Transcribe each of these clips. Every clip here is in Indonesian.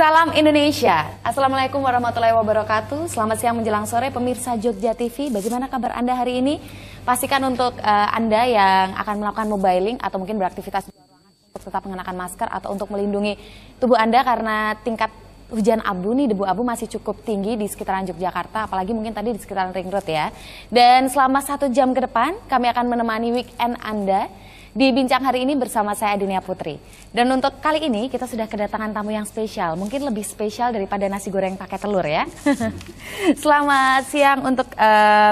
Salam Indonesia. Assalamualaikum warahmatullahi wabarakatuh. Selamat siang menjelang sore pemirsa Jogja TV. Bagaimana kabar Anda hari ini? Pastikan untuk Anda yang akan melakukan mobiling atau mungkin beraktivitas di luar ruangan untuk tetap mengenakan masker atau untuk melindungi tubuh Anda karena tingkat hujan abu nih, debu abu masih cukup tinggi di sekitaran Yogyakarta, apalagi mungkin tadi di sekitaran Ring Road ya. Dan selama 1 jam ke depan kami akan menemani weekend Anda di Bincang hari ini bersama saya Dunia Putri. Dan untuk kali ini kita sudah kedatangan tamu yang spesial, mungkin lebih spesial daripada nasi goreng pakai telur ya. Selamat siang untuk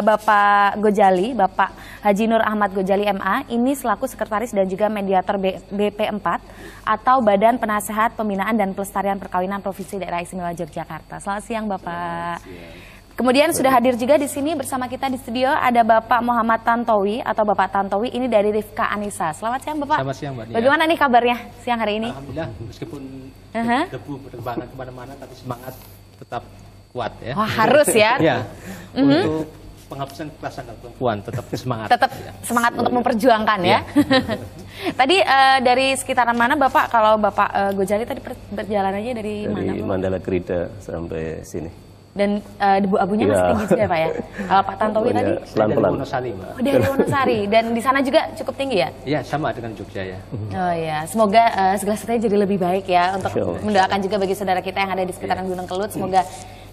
Bapak Gojali, Bapak Haji Nur Ahmad Gojali MA. Ini selaku sekretaris dan juga mediator BP4 atau Badan Penasehat Pembinaan dan Pelestarian Perkawinan Provinsi Daerah Istimewa Yogyakarta. Selamat siang Bapak. Kemudian sudah hadir juga di sini bersama kita di studio ada Bapak Muhammad Tantowi atau Bapak Tantowi, ini dari Rifka Anissa. Selamat siang Bapak. Selamat siang Mbak Nia. Bagaimana nih kabarnya siang hari ini? Alhamdulillah, meskipun debu berterbangan kemana-mana tapi semangat tetap kuat ya. Wah, harus ya. Ya. Untuk penghapusan kekerasan terhadap perempuan tetap semangat. Tetap semangat untuk memperjuangkan ya. Tadi dari sekitaran mana Bapak? Kalau Bapak Gojali tadi perjalanannya dari mana? Dari Mandala Krida sampai sini. Dan debu abunya masih tinggi juga Pak ya? Kalau Pak Tantowi tadi? Pelan-pelan. Dari Wonosari Mbak. Oh, dari Wonosari. Dan di sana juga cukup tinggi ya? Iya, sama dengan Jogja ya. Oh ya, semoga segala sesuatunya jadi lebih baik ya. Untuk mendoakan juga bagi saudara kita yang ada di sekitaran Gunung Kelut, semoga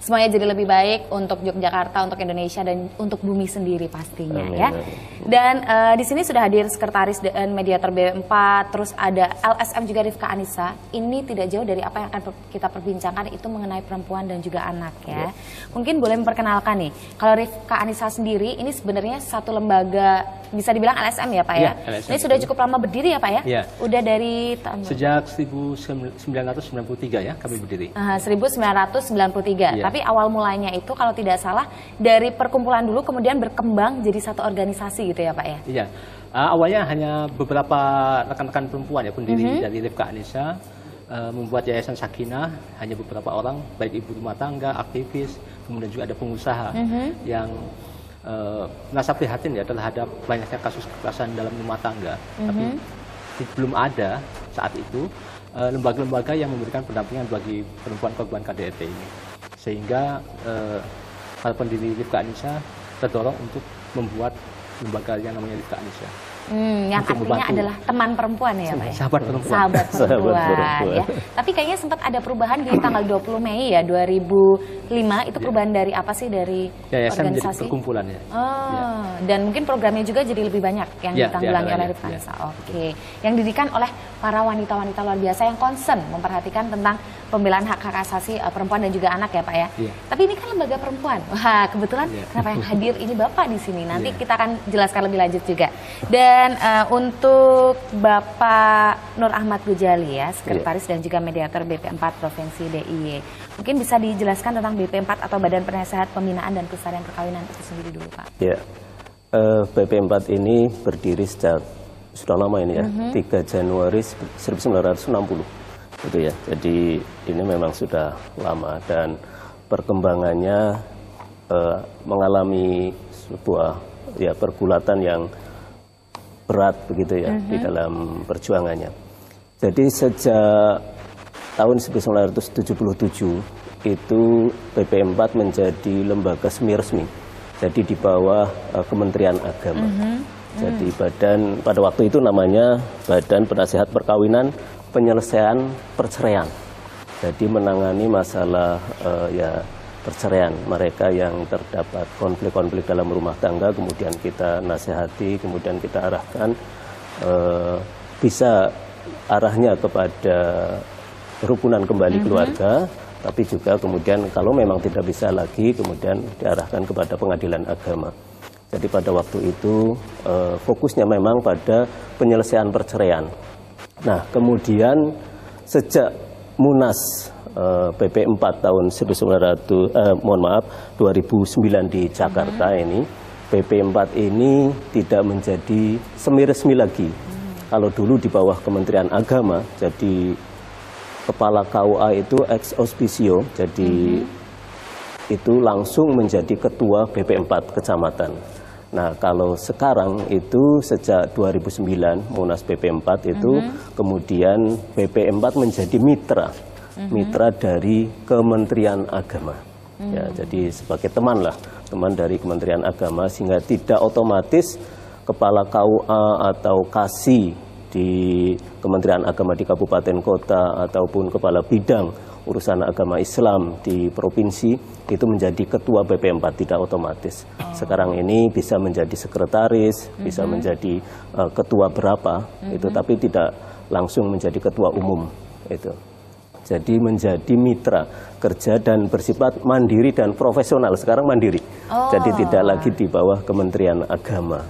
semuanya jadi lebih baik untuk Yogyakarta, untuk Indonesia, dan untuk bumi sendiri pastinya ya. Dan di sini sudah hadir sekretaris dan mediator BP4, terus ada LSM juga Rifka Anissa. Ini tidak jauh dari apa yang akan kita perbincangkan, itu mengenai perempuan dan juga anak ya. Mungkin boleh memperkenalkan nih, kalau Rifka Anissa sendiri ini sebenarnya satu lembaga, bisa dibilang LSM ya Pak ya? LSM ini sudah cukup lama berdiri ya Pak ya? Ya. Udah dari tahun sejak 1993 ya kami berdiri. 1993. Ya. Tapi awal mulanya itu kalau tidak salah dari perkumpulan dulu kemudian berkembang jadi satu organisasi gitu ya Pak ya? Iya. Awalnya hanya beberapa rekan-rekan perempuan ya pendiri dari Rifka Anissa membuat Yayasan Sakinah, hanya beberapa orang, baik ibu rumah tangga, aktivis, kemudian juga ada pengusaha yang merasa prihatin ya terhadap banyaknya kasus kekerasan dalam rumah tangga. Tapi belum ada saat itu lembaga-lembaga yang memberikan pendampingan bagi perempuan korban KDRT ini. Sehingga para pendiri Rifka Anissa terdorong untuk membuat lembaga yang namanya Rifka Anissa. Yang artinya adalah teman perempuan ya Pak? Sahabat perempuan. Sahabat perempuan ya. Tapi kayaknya sempat ada perubahan di tanggal 20 Mei ya 2005, itu perubahan dari apa sih, dari Yayasan organisasi? menjadi perkumpulan ya. Dan mungkin programnya juga jadi lebih banyak yang ditanggulangi oleh Rifka Anissa. Oke. Yang didirikan oleh para wanita-wanita luar biasa yang concern memperhatikan tentang pembelaan hak-hak asasi perempuan dan juga anak ya Pak ya. Tapi ini kan lembaga perempuan. Wah, kebetulan kenapa yang hadir ini Bapak di sini. Nanti kita akan jelaskan lebih lanjut juga. Dan untuk Bapak Nur Ahmad Gojali ya, sekretaris dan juga mediator BP4 Provinsi DIY. Mungkin bisa dijelaskan tentang BP4 atau Badan Penasehat Pembinaan dan Pelestarian Perkawinan itu sendiri dulu Pak. Ya, BP4 ini berdiri sejak sudah lama ini ya, 3 Januari 1960. Gitu ya. Jadi ini memang sudah lama dan perkembangannya mengalami sebuah ya pergulatan yang berat begitu ya di dalam perjuangannya. Jadi sejak tahun 1977 itu BP4 menjadi lembaga semi resmi. Jadi di bawah Kementerian Agama. Jadi pada waktu itu namanya Badan Penasehat Perkawinan Penyelesaian Perceraian. Jadi menangani masalah ya perceraian mereka yang terdapat konflik-konflik dalam rumah tangga, kemudian kita nasihati, kemudian kita arahkan bisa arahnya kepada kerukunan kembali keluarga, tapi juga kemudian kalau memang tidak bisa lagi kemudian diarahkan kepada pengadilan agama. Jadi pada waktu itu fokusnya memang pada penyelesaian perceraian. Nah, kemudian sejak Munas BP4 tahun 2009 di Jakarta ini, BP4 ini tidak menjadi semi resmi lagi. Kalau dulu di bawah Kementerian Agama, jadi kepala KUA itu ex officio, jadi itu langsung menjadi ketua BP4 kecamatan. Nah, kalau sekarang itu sejak 2009 Munas BP4 itu kemudian BP4 menjadi mitra mitra dari Kementerian Agama. Ya, jadi sebagai teman dari Kementerian Agama, sehingga tidak otomatis kepala KUA atau KASI di Kementerian Agama di kabupaten kota ataupun kepala bidang urusan agama Islam di provinsi itu menjadi ketua BP4, tidak otomatis. Sekarang ini bisa menjadi sekretaris, bisa menjadi ketua berapa itu, tapi tidak langsung menjadi ketua umum itu. Jadi menjadi mitra kerja dan bersifat mandiri dan profesional. Sekarang mandiri. Jadi tidak lagi di bawah Kementerian Agama.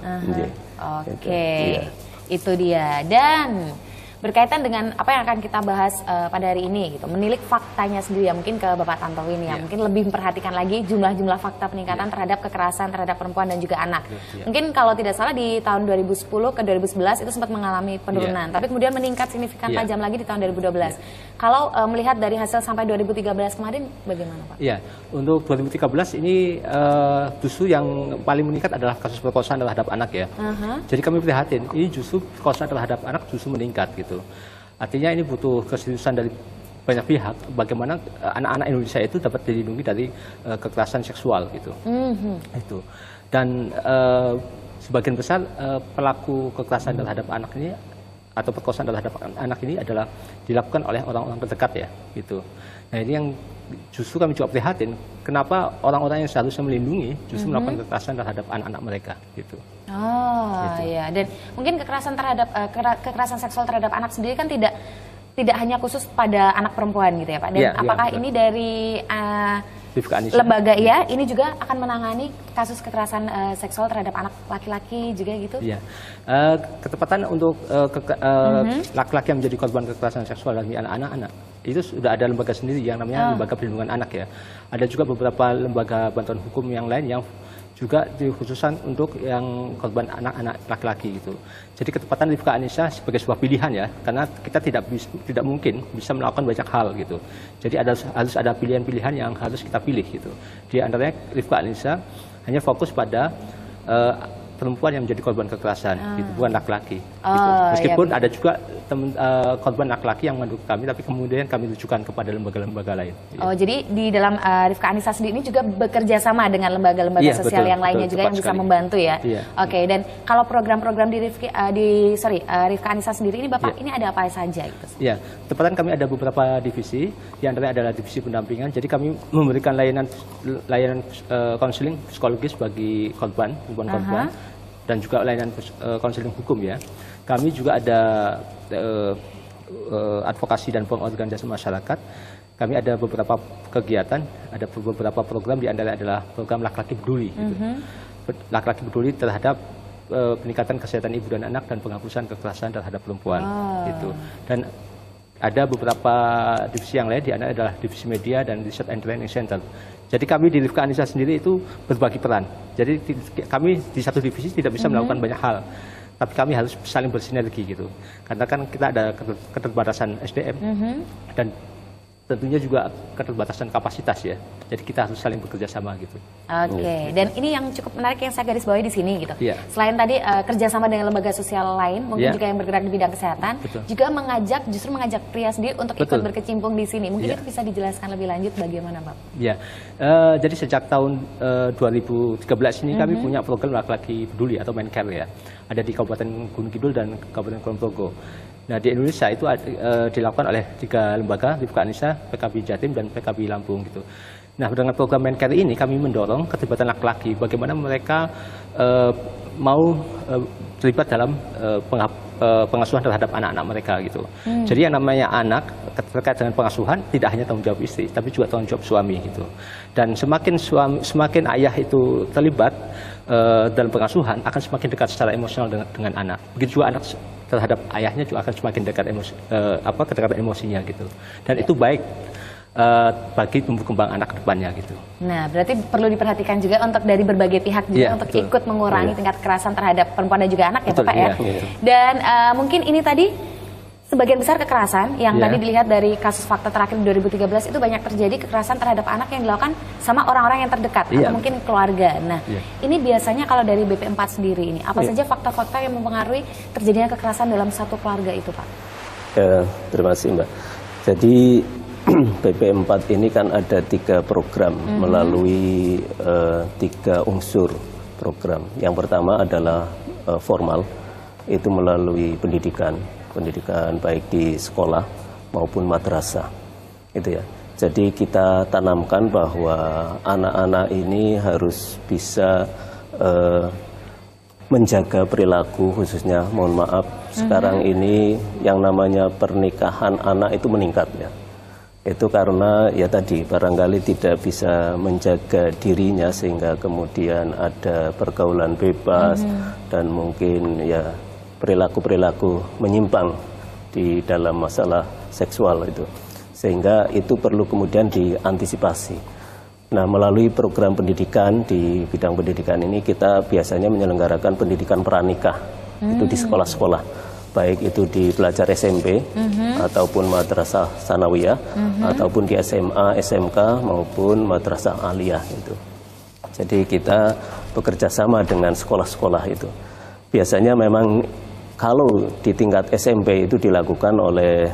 Oke. Itu dia. Dan berkaitan dengan apa yang akan kita bahas pada hari ini gitu, menilik faktanya sendiri ya, mungkin ke Bapak Tantowi ini ya, mungkin lebih memperhatikan lagi jumlah-jumlah fakta peningkatan terhadap kekerasan terhadap perempuan dan juga anak. Mungkin kalau tidak salah di tahun 2010 ke 2011 itu sempat mengalami penurunan, tapi kemudian meningkat signifikan tajam lagi di tahun 2012. Kalau melihat dari hasil sampai 2013 kemarin bagaimana Pak? Iya, untuk 2013 ini justru yang paling meningkat adalah kasus perkosaan terhadap anak ya. Jadi kami prihatin, ini justru perkosaan terhadap anak justru meningkat gitu. Artinya ini butuh keseriusan dari banyak pihak bagaimana anak-anak Indonesia itu dapat dilindungi dari kekerasan seksual gitu. Itu. Dan sebagian besar pelaku kekerasan terhadap anak ini atau perkosaan terhadap anak ini adalah dilakukan oleh orang-orang terdekat ya gitu. Nah ini yang justru kami juga prihatin, kenapa orang-orang yang seharusnya melindungi justru melakukan kekerasan terhadap anak-anak mereka gitu. Gitu. Ya, dan mungkin kekerasan seksual terhadap anak sendiri kan tidak hanya khusus pada anak perempuan gitu ya Pak. Dan apakah ini dari lembaga ya ini juga akan menangani kasus kekerasan seksual terhadap anak laki-laki juga gitu? Iya. Ketepatan untuk laki-laki yang menjadi korban kekerasan seksual dari anak-anak itu sudah ada lembaga sendiri yang namanya Lembaga Perlindungan Anak ya. Ada juga beberapa lembaga bantuan hukum yang lain yang juga dikhususkan untuk yang korban anak-anak laki-laki gitu. Jadi ketepatan Rifka Anissa sebagai sebuah pilihan ya, karena kita tidak mungkin bisa melakukan banyak hal gitu. Jadi harus ada pilihan-pilihan yang harus kita pilih gitu. Di antaranya Rifka Anissa hanya fokus pada perempuan yang menjadi korban kekerasan, gitu, bukan laki-laki. Gitu. Meskipun ada juga korban laki-laki yang mendukung kami, tapi kemudian kami rujukan kepada lembaga-lembaga lain. Jadi di dalam Rifka Anissa sendiri ini juga bekerja sama dengan lembaga-lembaga sosial yang lainnya juga yang bisa membantu ya. Oke, dan kalau program-program di Rifka Anissa sendiri ini Bapak ini ada apa saja gitu? Iya, tepatan kami ada beberapa divisi, di antaranya adalah divisi pendampingan. Jadi kami memberikan layanan konseling psikologis bagi korban dan juga layanan konseling hukum ya. Kami juga ada advokasi dan pengorganisasi masyarakat. Kami ada beberapa kegiatan, ada beberapa program, di antaranya adalah program Laki-Laki Peduli. Gitu. Laki-Laki Peduli terhadap peningkatan kesehatan ibu dan anak dan penghapusan kekerasan terhadap perempuan. Gitu. Dan ada beberapa divisi yang lain, di antaranya adalah divisi media dan research and training center. Jadi kami di Rifka Anissa sendiri itu berbagi peran. Jadi kami di satu divisi tidak bisa melakukan banyak hal, tapi kami harus saling bersinergi gitu. Karena kan kita ada keterbatasan SDM dan tentunya juga keterbatasan kapasitas ya. Jadi kita harus saling bekerja sama gitu. Oke, dan ini yang cukup menarik yang saya garis bawahi di sini gitu. Selain tadi kerjasama dengan lembaga sosial lain, mungkin juga yang bergerak di bidang kesehatan, juga justru mengajak pria sendiri untuk ikut berkecimpung di sini. Mungkin itu bisa dijelaskan lebih lanjut bagaimana Pak? Ya, jadi sejak tahun 2013 ini kami punya program Laki-Laki Peduli atau Mencare ya. Ada di Kabupaten Gunung Kidul dan Kabupaten Kulon Progo. Nah di Indonesia itu dilakukan oleh 3 lembaga, Rifka Anissa, PKB Jatim, dan PKB Lampung gitu. Nah dengan program Mencare ini kami mendorong keterlibatan laki-laki, bagaimana mereka mau terlibat dalam pengasuhan terhadap anak-anak mereka gitu. Jadi yang namanya anak terkait dengan pengasuhan tidak hanya tanggung jawab istri, tapi juga tanggung jawab suami gitu. Dan semakin ayah itu terlibat dalam pengasuhan, akan semakin dekat secara emosional dengan anak. Begitu juga anak terhadap ayahnya juga akan semakin dekat kedekatan emosinya gitu. Dan itu baik bagi tumbuh kembang anak ke depannya gitu. Nah, berarti perlu diperhatikan juga untuk dari berbagai pihak juga untuk ikut mengurangi tingkat kekerasan terhadap perempuan dan juga anak ya Bapak ya. Dan mungkin ini tadi sebagian besar kekerasan yang tadi dilihat dari kasus fakta terakhir 2013 itu banyak terjadi kekerasan terhadap anak yang dilakukan sama orang-orang yang terdekat atau mungkin keluarga. Nah, ini biasanya kalau dari BP4 sendiri ini apa saja fakta-fakta yang mempengaruhi terjadinya kekerasan dalam satu keluarga itu Pak? Terima kasih Mbak. Jadi BP4 ini kan ada 3 program melalui 3 unsur program. Yang pertama adalah formal, itu melalui pendidikan baik di sekolah maupun madrasah, itu ya. Jadi kita tanamkan bahwa anak-anak ini harus bisa menjaga perilaku, khususnya mohon maaf sekarang ini yang namanya pernikahan anak itu meningkat ya. Itu karena ya tadi barangkali tidak bisa menjaga dirinya sehingga kemudian ada pergaulan bebas dan mungkin ya perilaku-perilaku menyimpang di dalam masalah seksual itu. Sehingga itu perlu kemudian diantisipasi. Nah, melalui program pendidikan di bidang pendidikan ini kita biasanya menyelenggarakan pendidikan pranikah itu di sekolah-sekolah. Baik itu di pelajar SMP ataupun madrasah sanawiyah ataupun di SMA, SMK maupun madrasah aliyah itu. Jadi kita bekerja sama dengan sekolah-sekolah itu. Biasanya memang kalau di tingkat SMP itu dilakukan oleh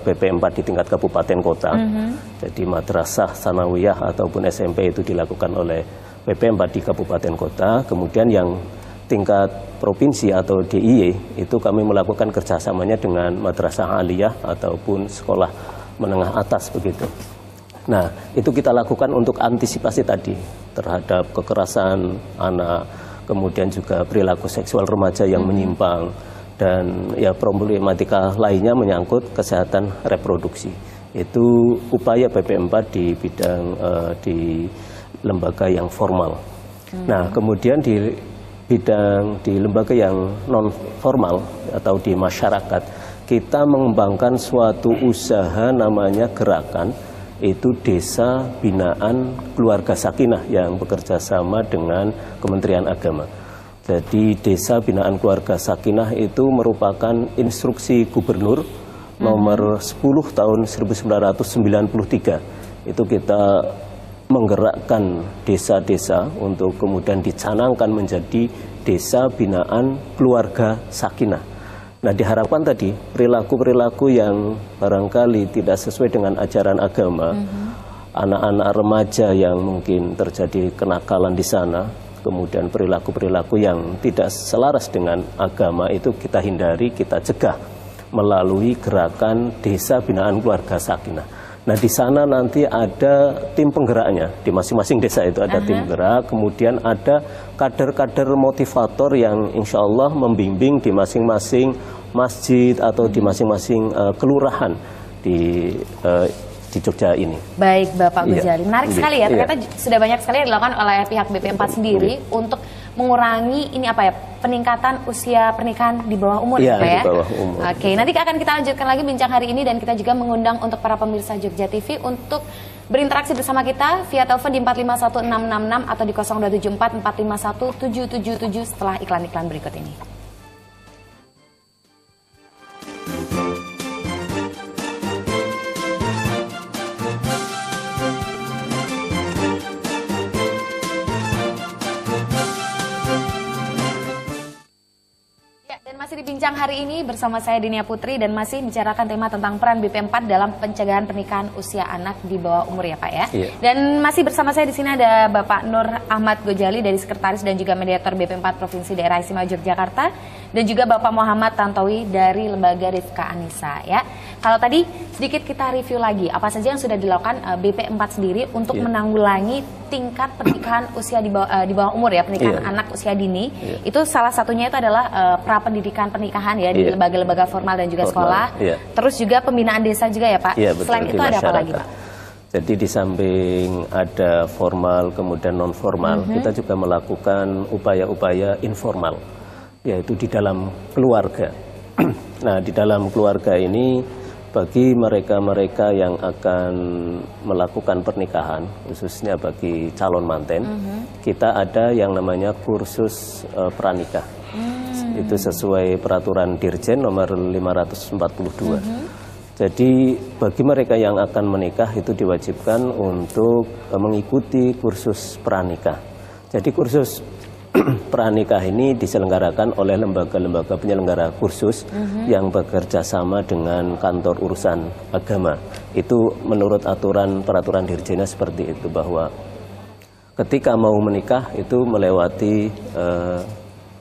BP4 di tingkat kabupaten kota. Jadi madrasah sanawiyah ataupun SMP itu dilakukan oleh BP4 di kabupaten kota. Kemudian yang tingkat provinsi atau DIY itu kami melakukan kerjasamanya dengan madrasah aliyah ataupun sekolah menengah atas begitu. Nah, itu kita lakukan untuk antisipasi tadi terhadap kekerasan anak, kemudian juga perilaku seksual remaja yang menyimpang, dan ya problematika lainnya menyangkut kesehatan reproduksi. Itu upaya BP4 di bidang di lembaga yang formal. Nah, kemudian di lembaga yang non formal atau di masyarakat, kita mengembangkan suatu usaha namanya gerakan, itu Desa Binaan Keluarga Sakinah yang bekerja sama dengan Kementerian Agama. Jadi Desa Binaan Keluarga Sakinah itu merupakan instruksi Gubernur nomor 10 tahun 1993. Itu kita menggerakkan desa-desa untuk kemudian dicanangkan menjadi Desa Binaan Keluarga Sakinah. Nah, diharapkan tadi perilaku-perilaku yang barangkali tidak sesuai dengan ajaran agama, anak-anak remaja yang mungkin terjadi kenakalan di sana, kemudian perilaku-perilaku yang tidak selaras dengan agama itu kita hindari, kita cegah melalui gerakan Desa Binaan Keluarga Sakinah. Nah, di sana nanti ada tim penggeraknya, di masing-masing desa itu ada tim gerak, kemudian ada kader-kader motivator yang insya Allah membimbing di masing-masing masjid atau di masing-masing kelurahan di Jogja ini. Baik, Bapak Gojali. Menarik sekali ya, ternyata sudah banyak sekali yang dilakukan oleh pihak BP4 sendiri untuk mengurangi ini apa ya, peningkatan usia pernikahan di bawah umur ya, Pak ya? Di bawah umur. Oke, nanti akan kita lanjutkan lagi bincang hari ini dan kita juga mengundang untuk para pemirsa Jogja TV untuk berinteraksi bersama kita via telepon di 451666 atau di 0274 451 777 setelah iklan-iklan berikut ini. Bincang hari ini bersama saya Dinia Putri dan masih bicarakan tema tentang peran BP4 dalam pencegahan pernikahan usia anak di bawah umur ya Pak ya. Dan masih bersama saya di sini ada Bapak Nur Ahmad Gojali dari Sekretaris dan juga Mediator BP4 Provinsi Daerah Istimewa Yogyakarta dan juga Bapak Muhammad Tantowi dari Lembaga Rifka Anissa ya. Kalau tadi sedikit kita review lagi apa saja yang sudah dilakukan BP4 sendiri untuk menanggulangi tingkat pernikahan usia di bawah umur ya, pernikahan anak usia dini. Itu salah satunya itu adalah prapendidikan pernikahan ya di lembaga-lembaga formal dan juga sekolah. Terus juga pembinaan desa juga ya Pak. Selain itu ada apa lagi Pak? Jadi di samping ada formal kemudian non formal, kita juga melakukan upaya-upaya informal, yaitu di dalam keluarga. Nah, di dalam keluarga ini bagi mereka-mereka yang akan melakukan pernikahan, khususnya bagi calon manten, kita ada yang namanya kursus pranikah. Itu sesuai peraturan Dirjen nomor 542. Jadi bagi mereka yang akan menikah itu diwajibkan untuk mengikuti kursus pranikah. Jadi kursus pranikah ini diselenggarakan oleh lembaga-lembaga penyelenggara kursus yang bekerja sama dengan kantor urusan agama. Itu menurut peraturan Dirjennya seperti itu, bahwa ketika mau menikah itu melewati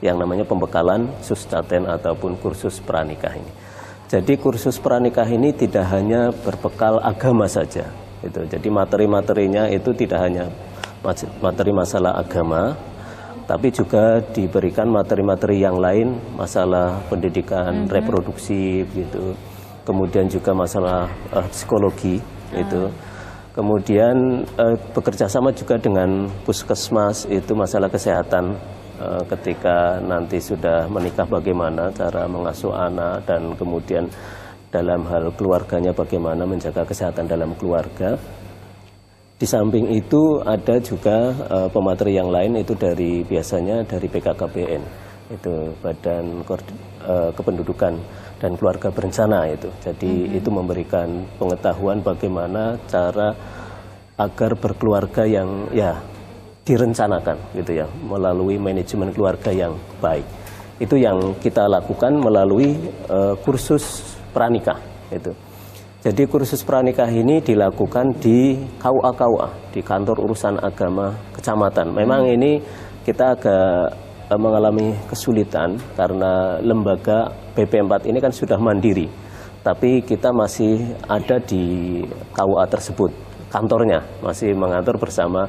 yang namanya pembekalan suscaten ataupun kursus pranikah ini. Jadi kursus pranikah ini tidak hanya berbekal agama saja. Jadi materi-materinya itu tidak hanya materi masalah agama, tapi juga diberikan materi-materi yang lain, masalah pendidikan reproduksi gitu. Kemudian juga masalah psikologi itu. Kemudian bekerja sama juga dengan puskesmas, itu masalah kesehatan ketika nanti sudah menikah, bagaimana cara mengasuh anak, dan kemudian dalam hal keluarganya bagaimana menjaga kesehatan dalam keluarga. Di samping itu ada juga pemateri yang lain, itu biasanya dari BKKBN, itu Badan Kependudukan dan Keluarga Berencana itu. Jadi itu memberikan pengetahuan bagaimana cara agar berkeluarga yang direncanakan gitu ya, melalui manajemen keluarga yang baik. Itu yang kita lakukan melalui kursus pranikah itu. Jadi kursus pranikah ini dilakukan di KUA, di kantor urusan agama kecamatan. Memang ini kita agak mengalami kesulitan karena lembaga BP4 ini kan sudah mandiri, tapi kita masih ada di KUA tersebut, kantornya masih mengatur bersama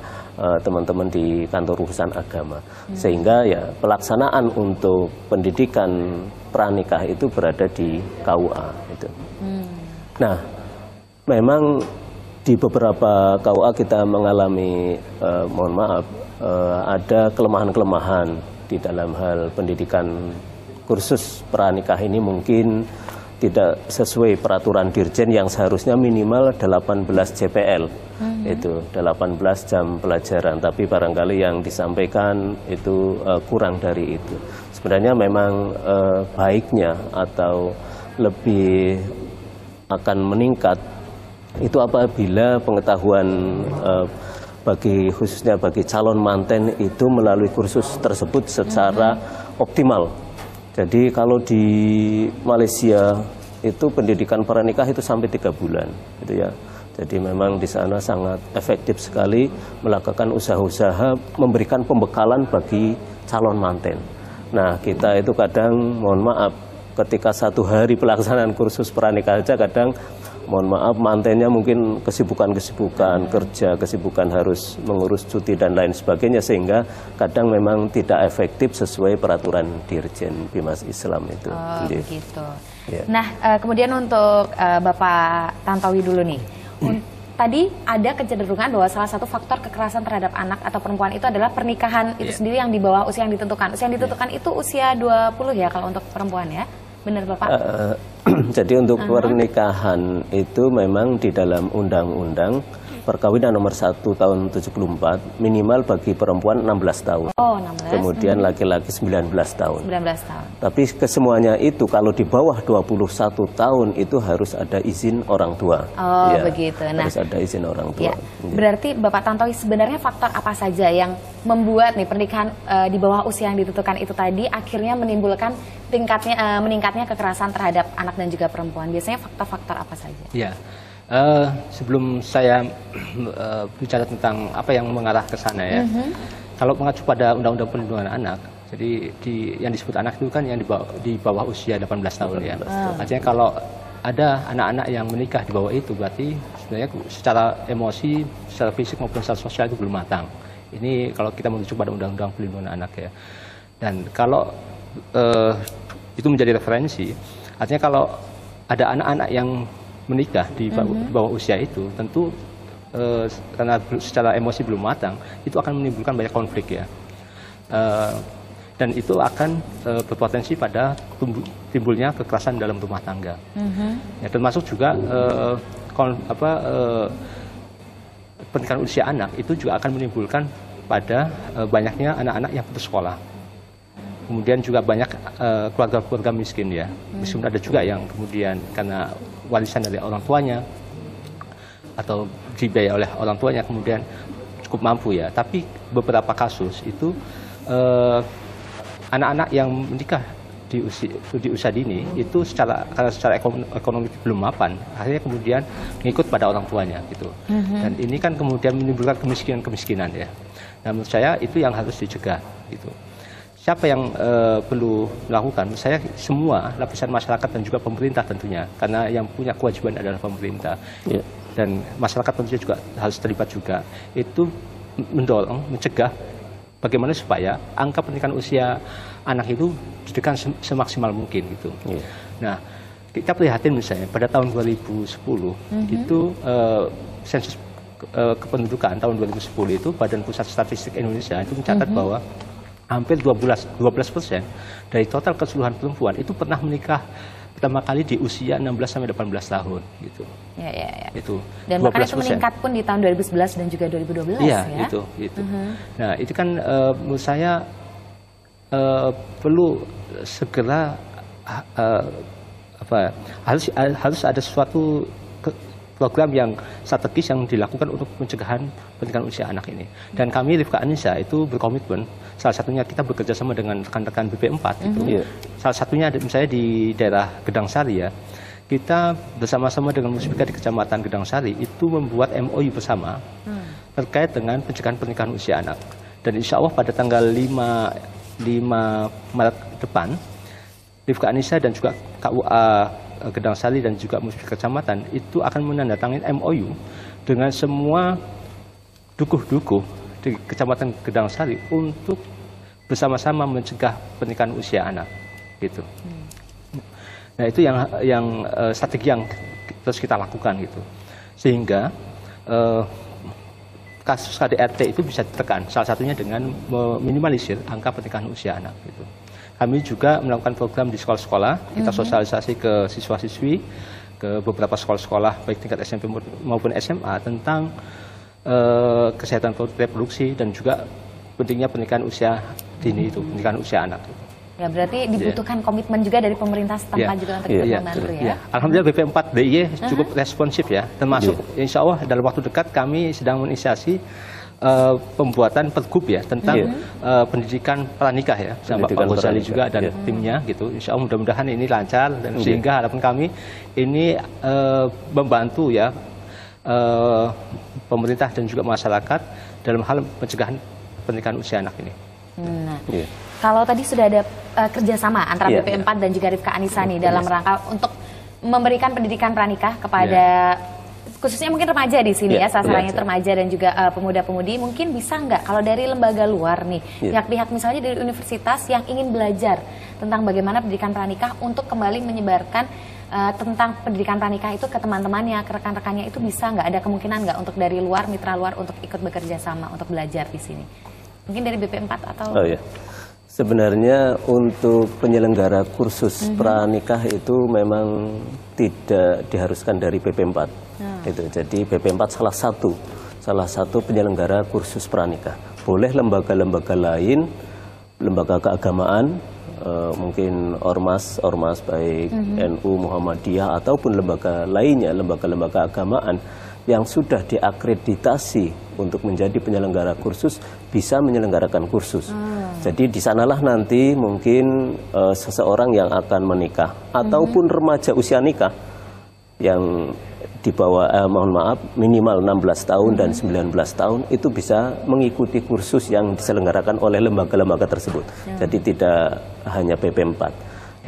teman-teman di kantor urusan agama, sehingga ya pelaksanaan untuk pendidikan pranikah itu berada di KUA itu. Nah, memang di beberapa KUA kita mengalami, mohon maaf, ada kelemahan-kelemahan di dalam hal pendidikan kursus pranikah ini. Mungkin tidak sesuai peraturan Dirjen yang seharusnya minimal 18 JPL, itu 18 jam pelajaran, tapi barangkali yang disampaikan itu kurang dari itu. Sebenarnya memang baiknya atau lebih akan meningkat itu apabila pengetahuan khususnya bagi calon manten itu melalui kursus tersebut secara optimal. Jadi kalau di Malaysia itu pendidikan pranikah itu sampai 3 bulan gitu ya. Jadi memang di sana sangat efektif sekali melakukan usaha-usaha memberikan pembekalan bagi calon manten. Nah, kita itu kadang, mohon maaf, ketika 1 hari pelaksanaan kursus pranikah saja kadang, mohon maaf, mantennya mungkin kesibukan kerja, kesibukan harus mengurus cuti dan lain sebagainya, sehingga kadang memang tidak efektif sesuai peraturan Dirjen Bimas Islam itu. Oh, begitu. Ya. Nah, kemudian untuk Bapak Tantowi dulu nih. Tadi ada kecenderungan bahwa salah satu faktor kekerasan terhadap anak atau perempuan itu adalah pernikahan itu sendiri yang di bawah usia yang ditentukan. Usia yang ditentukan itu usia 20 ya kalau untuk perempuan ya? Benar Bapak? Jadi untuk pernikahan itu memang di dalam Undang-Undang Perkawinan nomor 1 tahun 74 minimal bagi perempuan 16 tahun. Oh, 16. Kemudian laki-laki 19 tahun. 19 tahun. Tapi kesemuanya itu kalau di bawah 21 tahun itu harus ada izin orang tua. Oh, ya, begitu. Nah, harus ada izin orang tua. Ya. Berarti Bapak Tantowi sebenarnya faktor apa saja yang membuat nih pernikahan di bawah usia yang ditentukan itu tadi akhirnya menimbulkan meningkatnya kekerasan terhadap anak dan juga perempuan? Biasanya faktor-faktor apa saja? Ya. Sebelum saya bicara tentang apa yang mengarah ke sana ya, kalau mengacu pada Undang-Undang Perlindungan Anak, jadi yang disebut anak itu kan yang di bawah usia 18 tahun ya. Artinya kalau ada anak-anak yang menikah di bawah itu, berarti sebenarnya secara emosi, secara fisik maupun secara sosial itu belum matang. Ini kalau kita merujuk pada Undang-Undang Perlindungan Anak ya. Dan kalau itu menjadi referensi, artinya kalau ada anak-anak yang menikah di bawah usia itu, tentu karena secara emosi belum matang, itu akan menimbulkan banyak konflik ya, dan itu akan berpotensi pada timbulnya kekerasan dalam rumah tangga. Ya, termasuk juga pernikahan usia anak itu juga akan menimbulkan pada banyaknya anak-anak yang putus sekolah. Kemudian juga banyak keluarga-keluarga miskin ya. Meskipun ada juga yang kemudian karena warisan dari orang tuanya atau dibiayai oleh orang tuanya kemudian cukup mampu ya. Tapi beberapa kasus itu anak-anak yang menikah di usia dini itu karena secara ekonomi belum mapan, akhirnya kemudian mengikut pada orang tuanya gitu. Dan ini kan kemudian menimbulkan kemiskinan ya. Nah, menurut saya itu yang harus dicegah gitu. Siapa yang perlu melakukan? Saya semua lapisan masyarakat dan juga pemerintah tentunya, karena yang punya kewajiban adalah pemerintah. Dan masyarakat tentunya juga harus terlibat juga. Itu mendorong, mencegah bagaimana supaya angka pernikahan usia anak itu ditekan semaksimal mungkin gitu. Nah, kita prihatin misalnya pada tahun 2010 itu sensus kependudukan tahun 2010 itu Badan Pusat Statistik Indonesia itu mencatat bahwa hampir 12% dari total keseluruhan perempuan itu pernah menikah pertama kali di usia 16 sampai 18 tahun gitu. Ya. Itu. Dan bahkan itu meningkat pun di tahun 2011 dan juga 2012 ya. Iya, itu. Nah, itu kan menurut saya perlu segera harus ada suatu program yang strategis yang dilakukan untuk pencegahan pernikahan usia anak ini. Dan kami Rifka Anissa itu berkomitmen, salah satunya kita bekerja sama dengan rekan-rekan BP4 itu. Salah satunya misalnya di daerah Gedang Sari ya. Kita bersama-sama dengan Musbika di Kecamatan Gedang Sari itu membuat MOU bersama terkait dengan pencegahan pernikahan usia anak. Dan insya Allah pada tanggal 5 Maret depan, Rifka Anissa dan juga KUA Gedang Sari dan juga Musbika Kecamatan itu akan menandatangani MOU dengan semua dukuh-dukuh di Kecamatan Gedang Sari untuk bersama-sama mencegah pernikahan usia anak gitu. Nah, itu yang strategi yang terus kita lakukan gitu. Sehingga kasus KDRT itu bisa ditekan, salah satunya dengan meminimalisir angka pernikahan usia anak gitu. Kami juga melakukan program di sekolah-sekolah, kita sosialisasi ke siswa-siswi, ke beberapa sekolah-sekolah baik tingkat SMP maupun SMA tentang kesehatan reproduksi dan juga pentingnya pernikahan usia dini itu, pernikahan usia anak. Ya, berarti dibutuhkan komitmen juga dari pemerintah setempat juga untuk membantu ya. Alhamdulillah BP4 DIY cukup responsif ya, termasuk insya Allah dalam waktu dekat kami sedang menginisiasi pembuatan pergub ya tentang pendidikan pranikah ya, sama Pak Ghazali juga dan timnya gitu. Insya Allah mudah-mudahan ini lancar dan sehingga harapan kami ini membantu ya pemerintah dan juga masyarakat dalam hal pencegahan pernikahan usia anak ini. Nah, kalau tadi sudah ada kerjasama antara BP4 dan juga Rifka Anissa nih dalam rangka untuk memberikan pendidikan pranikah kepada khususnya mungkin remaja di sini ya, sasarannya remaja dan juga pemuda-pemudi, mungkin bisa nggak kalau dari lembaga luar nih, pihak-pihak misalnya dari universitas yang ingin belajar tentang bagaimana pendidikan pranikah untuk kembali menyebarkan tentang pendidikan pranikah itu ke teman-temannya, ke rekan-rekannya, itu bisa nggak, ada kemungkinan nggak untuk dari luar, mitra luar untuk ikut bekerja sama untuk belajar di sini? Mungkin dari BP4 atau? Oh ya. Sebenarnya untuk penyelenggara kursus pranikah itu memang tidak diharuskan dari BP4. Itu. Jadi BP4 salah satu penyelenggara kursus pranikah. Boleh lembaga-lembaga lain, lembaga keagamaan, mungkin ormas baik NU, Muhammadiyah ataupun lembaga lainnya, lembaga-lembaga agamaan yang sudah diakreditasi untuk menjadi penyelenggara kursus bisa menyelenggarakan kursus. Jadi di sanalah nanti mungkin seseorang yang akan menikah ataupun remaja usia nikah yang di bawah minimal 16 tahun dan 19 tahun itu bisa mengikuti kursus yang diselenggarakan oleh lembaga-lembaga tersebut. Jadi tidak hanya BP4.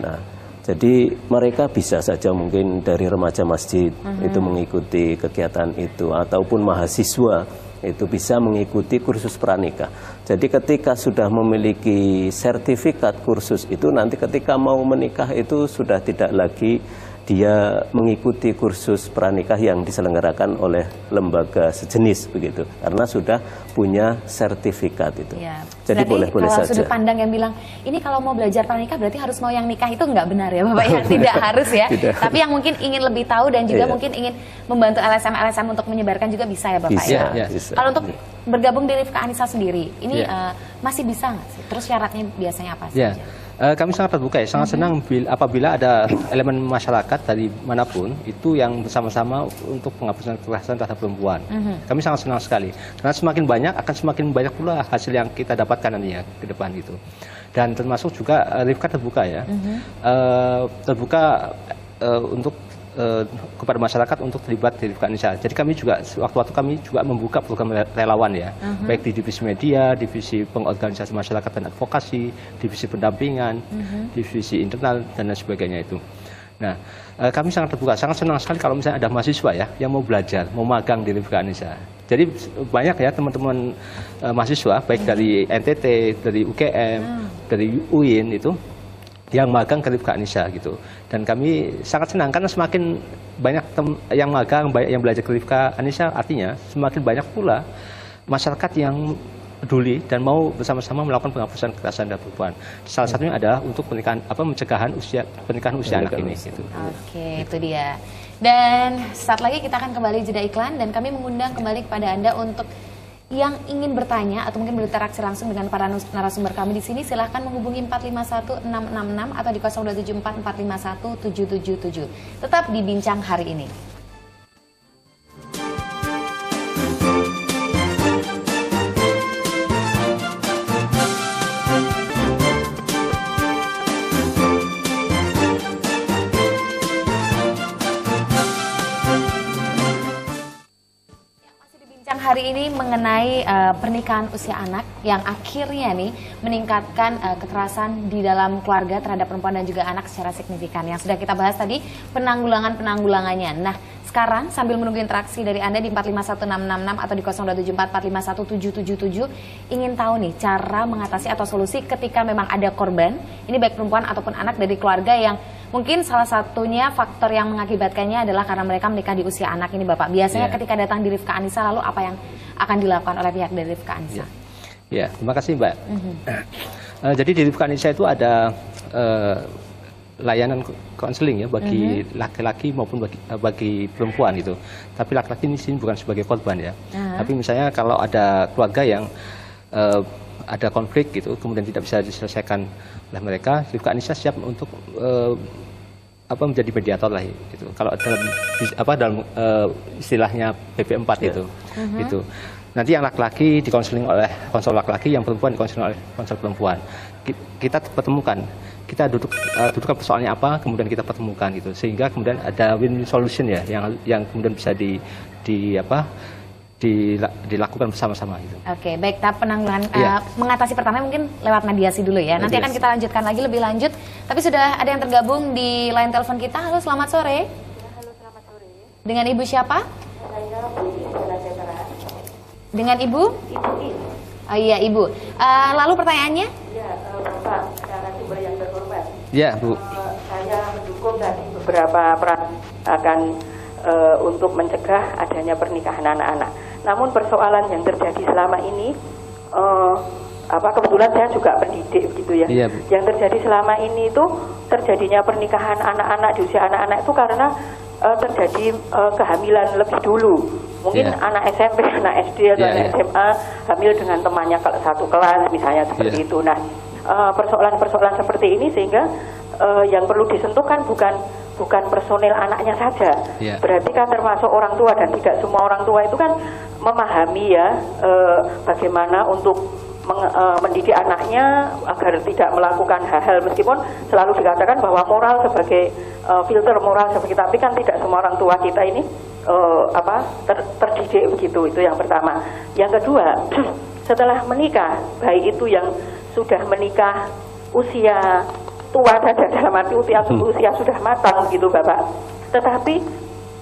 Nah, jadi mereka bisa saja mungkin dari remaja masjid itu mengikuti kegiatan itu, ataupun mahasiswa itu bisa mengikuti kursus pranikah. Jadi ketika sudah memiliki sertifikat kursus itu, nanti ketika mau menikah itu sudah tidak lagi dia mengikuti kursus pranikah yang diselenggarakan oleh lembaga sejenis begitu, karena sudah punya sertifikat itu. Ya, jadi boleh-boleh saja. Kalau sudut pandang yang bilang ini kalau mau belajar pranikah berarti harus mau yang nikah, itu nggak benar ya Bapak ya, tidak harus ya. Tapi yang mungkin ingin lebih tahu dan juga mungkin ingin membantu LSM untuk menyebarkan juga bisa ya Bapak ya. Bisa. Kalau untuk bergabung di Rifka Anissa sendiri, ini masih bisa nggak sih? Terus syaratnya biasanya apa sih? Kami sangat terbuka ya, sangat senang apabila ada elemen masyarakat dari manapun itu yang bersama-sama untuk penghapusan kekerasan terhadap perempuan. Kami sangat senang sekali, karena semakin banyak akan semakin banyak pula hasil yang kita dapatkan nantinya ke depan itu. Dan termasuk juga Rifka terbuka ya, terbuka untuk kepada masyarakat untuk terlibat di Rifka Anissa. Jadi kami juga waktu-waktu kami juga membuka program relawan ya, baik di divisi media, divisi pengorganisasi masyarakat dan advokasi, divisi pendampingan, divisi internal dan lain sebagainya itu. Nah, kami sangat terbuka, sangat senang sekali kalau misalnya ada mahasiswa ya yang mau belajar, mau magang di Rifka Anissa. Jadi banyak ya teman-teman mahasiswa baik dari NTT, dari UGM, dari UIN itu yang magang ke Rifka Anissa gitu. Dan kami sangat senang karena semakin banyak yang magang, banyak yang belajar ke Rifka Anissa, artinya semakin banyak pula masyarakat yang peduli dan mau bersama-sama melakukan penghapusan kekerasan terhadap perempuan. Salah satunya adalah untuk pernikahan usia anak ini. Gitu. Oke, itu dia. Dan saat lagi kita akan kembali jeda iklan dan kami mengundang kembali kepada Anda untuk yang ingin bertanya atau mungkin berinteraksi langsung dengan para narasumber kami di sini, silahkan menghubungi 451666 atau di 0274451777. Tetap di Bincang Hari Ini. Hari ini mengenai pernikahan usia anak yang akhirnya nih meningkatkan kekerasan di dalam keluarga terhadap perempuan dan juga anak secara signifikan. Yang sudah kita bahas tadi penanggulangannya. Nah, sekarang sambil menunggu interaksi dari Anda di 451666 atau di 0274451777 ingin tahu nih cara mengatasi atau solusi ketika memang ada korban, ini baik perempuan ataupun anak dari keluarga yang mungkin salah satunya faktor yang mengakibatkannya adalah karena mereka menikah di usia anak ini, Bapak. Biasanya ketika datang di Rifka Anissa, lalu apa yang akan dilakukan oleh pihak dari Rifka Anissa? Ya, terima kasih, Mbak. Jadi di Rifka Anissa itu ada layanan konseling ya bagi laki-laki maupun bagi perempuan itu. Tapi laki-laki ini sini bukan sebagai korban ya. Tapi misalnya kalau ada keluarga yang ada konflik gitu, kemudian tidak bisa diselesaikan oleh mereka, Rifka Anissa siap untuk menjadi mediator lah gitu. Kalau dalam istilahnya PP4 itu. Gitu. Nanti yang laki-laki dikonseling oleh konsel laki-laki, yang perempuan dikonseling oleh konsel perempuan. Kita pertemukan, kita dudukkan persoalannya apa, kemudian kita pertemukan gitu, sehingga kemudian ada win-win solution ya, yang kemudian bisa dilakukan bersama-sama gitu. Oke, baik. Tahap penanggulangan mengatasi pertama mungkin lewat mediasi dulu ya. Nanti akan kita lanjutkan lagi lebih lanjut. Tapi sudah ada yang tergabung di line telepon kita. Halo, selamat sore. Halo, selamat sore. Dengan Ibu siapa? Saya Bu Dengan Ibu? Ibu. Oh iya, Ibu. Lalu pertanyaannya? Ya, Bapak, narasumber yang terhormat. Ya, Bu. Saya mendukung tadi beberapa peran akan untuk mencegah adanya pernikahan anak-anak. Namun persoalan yang terjadi selama ini, kebetulan saya juga pendidik gitu ya. Iya, Bu. Yang terjadi selama ini itu terjadinya pernikahan anak-anak di usia anak-anak itu karena terjadi kehamilan lebih dulu. Mungkin anak SMP, anak SD atau anak SMA hamil dengan temannya satu kelas misalnya seperti itu. Nah, persoalan-persoalan seperti ini sehingga yang perlu disentuh kan bukan personil anaknya saja. Berarti kan termasuk orang tua, dan tidak semua orang tua itu kan memahami ya bagaimana untuk mendidik anaknya agar tidak melakukan hal-hal, meskipun selalu dikatakan bahwa moral sebagai filter moral seperti, tapi kan tidak semua orang tua kita ini terdidik begitu. Itu yang pertama. Yang kedua, setelah menikah, baik itu yang sudah menikah usia tua saja, dalam arti usia sudah matang gitu Bapak, tetapi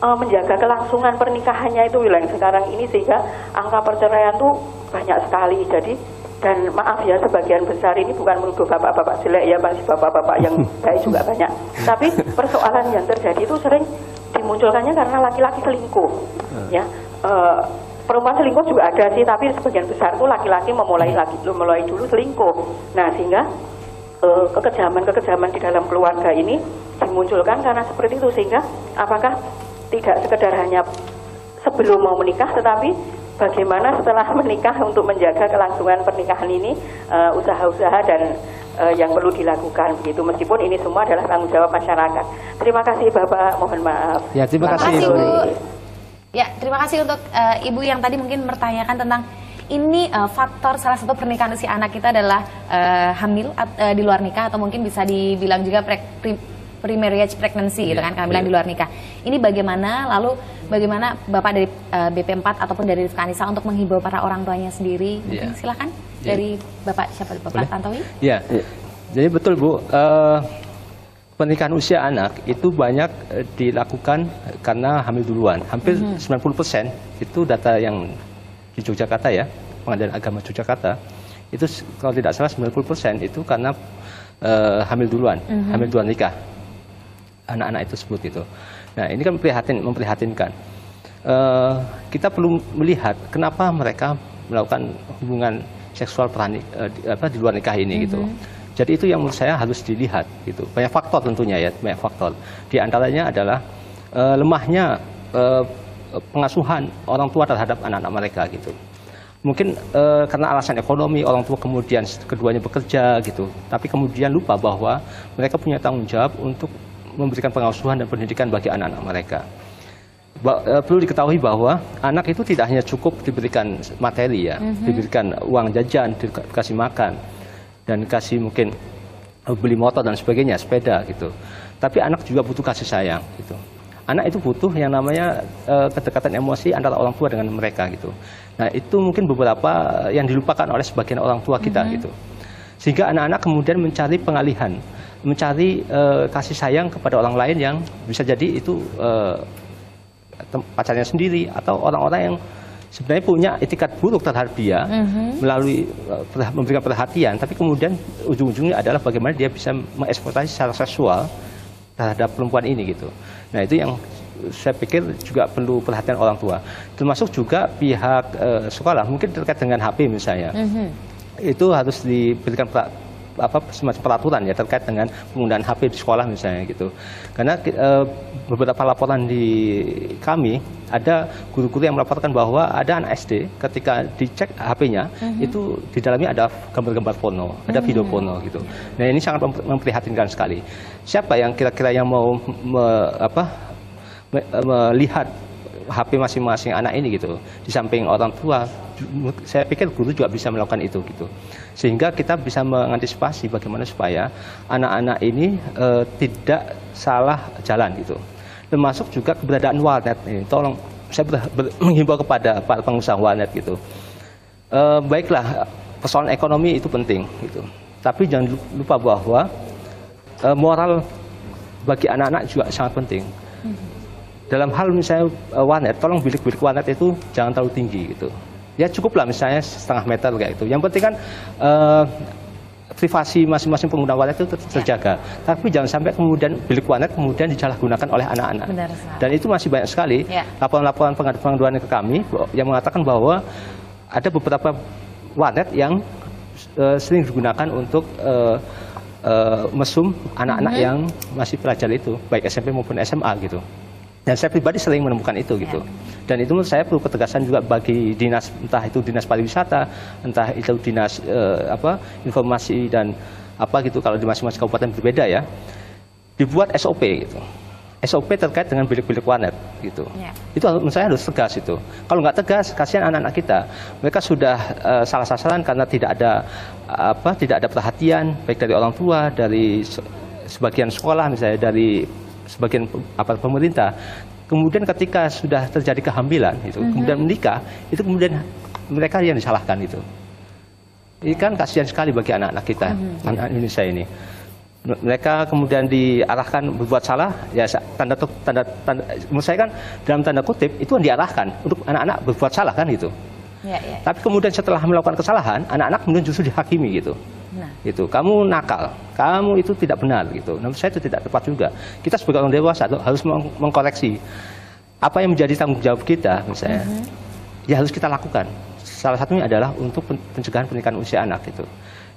menjaga kelangsungan pernikahannya itu wilayah sekarang ini, sehingga angka perceraian itu banyak sekali. Jadi, dan maaf ya, sebagian besar ini bukan menuduh bapak-bapak jelek ya, masih bapak-bapak yang baik juga banyak. Tapi persoalan yang terjadi itu sering dimunculkannya karena laki-laki selingkuh. Ya, perempuan selingkuh juga ada sih, tapi sebagian besar itu laki-laki memulai dulu selingkuh. Nah, sehingga kekejaman di dalam keluarga ini dimunculkan karena seperti itu, sehingga apakah tidak sekedar hanya sebelum mau menikah, tetapi bagaimana setelah menikah untuk menjaga kelangsungan pernikahan ini, usaha-usaha dan yang perlu dilakukan begitu, meskipun ini semua adalah tanggung jawab masyarakat. Terima kasih Bapak, mohon maaf. Ya, terima kasih Bu. Bu. Ya, terima kasih untuk Ibu yang tadi mungkin mempertanyakan tentang ini faktor salah satu pernikahan usia anak kita adalah hamil di luar nikah, atau mungkin bisa dibilang juga pre-marriage pregnancy gitu kan, kehamilan di luar nikah. Ini bagaimana, lalu bagaimana Bapak dari BP4 ataupun dari Rifka Anissa untuk menghimbau para orang tuanya sendiri? Mungkin silakan dari Bapak siapa? Bapak Tantowi? Ya, jadi betul Bu, pernikahan usia anak itu banyak dilakukan karena hamil duluan. Hampir 90% itu data yang di Yogyakarta ya, Pengadilan Agama Yogyakarta, itu kalau tidak salah 90% itu karena hamil duluan nikah anak-anak itu sebut gitu. Nah ini kan memprihatinkan. Kita perlu melihat kenapa mereka melakukan hubungan seksual di luar nikah ini gitu. Jadi itu yang menurut saya harus dilihat gitu. Banyak faktor tentunya ya, banyak faktor. Di antaranya adalah lemahnya pengasuhan orang tua terhadap anak-anak mereka gitu. Mungkin karena alasan ekonomi orang tua kemudian keduanya bekerja gitu. Tapi kemudian lupa bahwa mereka punya tanggung jawab untuk memberikan pengasuhan dan pendidikan bagi anak-anak mereka. Perlu diketahui bahwa anak itu tidak hanya cukup diberikan materi ya, diberikan uang jajan, dikasih makan, dan kasih mungkin beli motor dan sebagainya, sepeda gitu. Tapi anak juga butuh kasih sayang gitu. Anak itu butuh yang namanya kedekatan emosi antara orang tua dengan mereka gitu. Nah itu mungkin beberapa yang dilupakan oleh sebagian orang tua kita gitu. Sehingga anak-anak kemudian mencari pengalihan, mencari kasih sayang kepada orang lain yang bisa jadi itu pacarnya sendiri atau orang-orang yang sebenarnya punya etikat buruk terhadap dia melalui memberikan perhatian, tapi kemudian ujung-ujungnya adalah bagaimana dia bisa mengeksploitasi secara seksual terhadap perempuan ini gitu. Nah itu yang saya pikir juga perlu perhatian orang tua, termasuk juga pihak sekolah mungkin terkait dengan HP misalnya. Itu harus diberikan semacam peraturan ya terkait dengan penggunaan HP di sekolah misalnya gitu. Karena beberapa laporan di kami ada guru-guru yang melaporkan bahwa ada anak SD ketika dicek HP-nya itu di dalamnya ada gambar-gambar porno, ada video porno gitu. Nah ini sangat memprihatinkan sekali. Siapa yang kira-kira yang mau melihat HP masing-masing anak ini gitu, di samping orang tua, saya pikir guru juga bisa melakukan itu gitu, sehingga kita bisa mengantisipasi bagaimana supaya anak-anak ini tidak salah jalan gitu, termasuk juga keberadaan warnet ini. Tolong saya menghimbau kepada para pengusaha warnet gitu, baiklah persoalan ekonomi itu penting gitu, tapi jangan lupa bahwa moral bagi anak-anak juga sangat penting. Dalam hal misalnya warnet, tolong bilik-bilik warnet itu jangan terlalu tinggi gitu. Ya cukuplah misalnya setengah meter kayak itu. Yang penting kan privasi masing-masing pengguna warnet itu terjaga. Tapi jangan sampai kemudian bilik warnet kemudian disalahgunakan oleh anak-anak. Dan itu masih banyak sekali laporan-laporan pengaduan ke kami yang mengatakan bahwa ada beberapa warnet yang sering digunakan untuk mesum anak-anak yang masih pelajar itu, baik SMP maupun SMA gitu. Dan saya pribadi sering menemukan itu gitu. Dan itu menurut saya perlu ketegasan juga bagi dinas, entah itu dinas pariwisata, entah itu dinas informasi dan apa gitu, kalau di masing-masing kabupaten berbeda ya. Dibuat SOP gitu. SOP terkait dengan bilik-bilik warnet gitu. Itu menurut saya harus tegas itu. Kalau nggak tegas, kasihan anak-anak kita. Mereka sudah salah sasaran karena tidak ada perhatian baik dari orang tua, dari sebagian sekolah misalnya, dari sebagian aparat pemerintah. Kemudian ketika sudah terjadi kehamilan itu, kemudian menikah, itu kemudian mereka yang disalahkan itu. Ini kan kasihan sekali bagi anak-anak kita, anak Indonesia ini. Mereka kemudian diarahkan berbuat salah, ya tanda menurut saya kan dalam tanda kutip itu diarahkan untuk anak-anak berbuat salah kan gitu. Tapi kemudian setelah melakukan kesalahan, anak-anak kemudian justru dihakimi gitu. Gitu, kamu nakal, kamu itu tidak benar gitu. Menurut saya itu tidak tepat juga. Kita sebagai orang dewasa harus mengkoreksi apa yang menjadi tanggung jawab kita misalnya. Ya harus kita lakukan. Salah satunya adalah untuk pencegahan pernikahan usia anak gitu.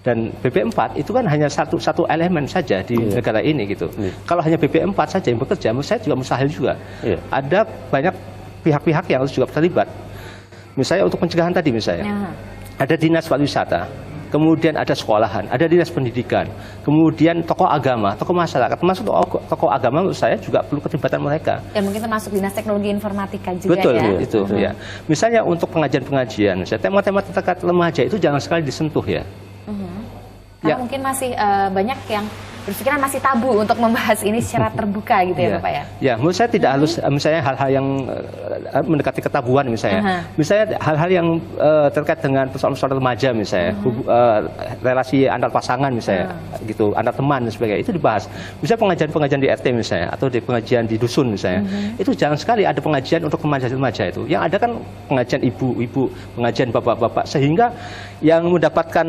Dan BP4 itu kan hanya satu elemen saja di negara ini gitu. Kalau hanya BP4 saja yang bekerja, menurut saya juga mustahil juga. Ada banyak pihak-pihak yang harus juga terlibat. Misalnya untuk pencegahan tadi misalnya, ada dinas pariwisata, kemudian ada sekolahan, ada dinas pendidikan, kemudian tokoh agama, tokoh masyarakat, termasuk tokoh agama menurut saya juga perlu keterlibatan mereka. Dan mungkin termasuk dinas teknologi informatika juga. Betul, ya. itu ya. Misalnya untuk pengajian-pengajian, tema-tema terkait remaja itu jangan sekali disentuh ya. Karena mungkin masih banyak yang berpikiran masih tabu untuk membahas ini secara terbuka gitu ya Bapak ya? Ya, menurut saya tidak harus misalnya hal-hal yang mendekati ketabuan misalnya. Misalnya hal-hal yang terkait dengan persoalan-persoalan remaja misalnya, relasi antar pasangan misalnya, gitu, antar teman dan sebagainya, itu dibahas. Misalnya pengajian-pengajian di RT misalnya, atau di pengajian di dusun misalnya, itu jarang sekali ada pengajian untuk remaja-remaja itu. Yang ada kan pengajian ibu-ibu, pengajian bapak-bapak, sehingga yang mendapatkan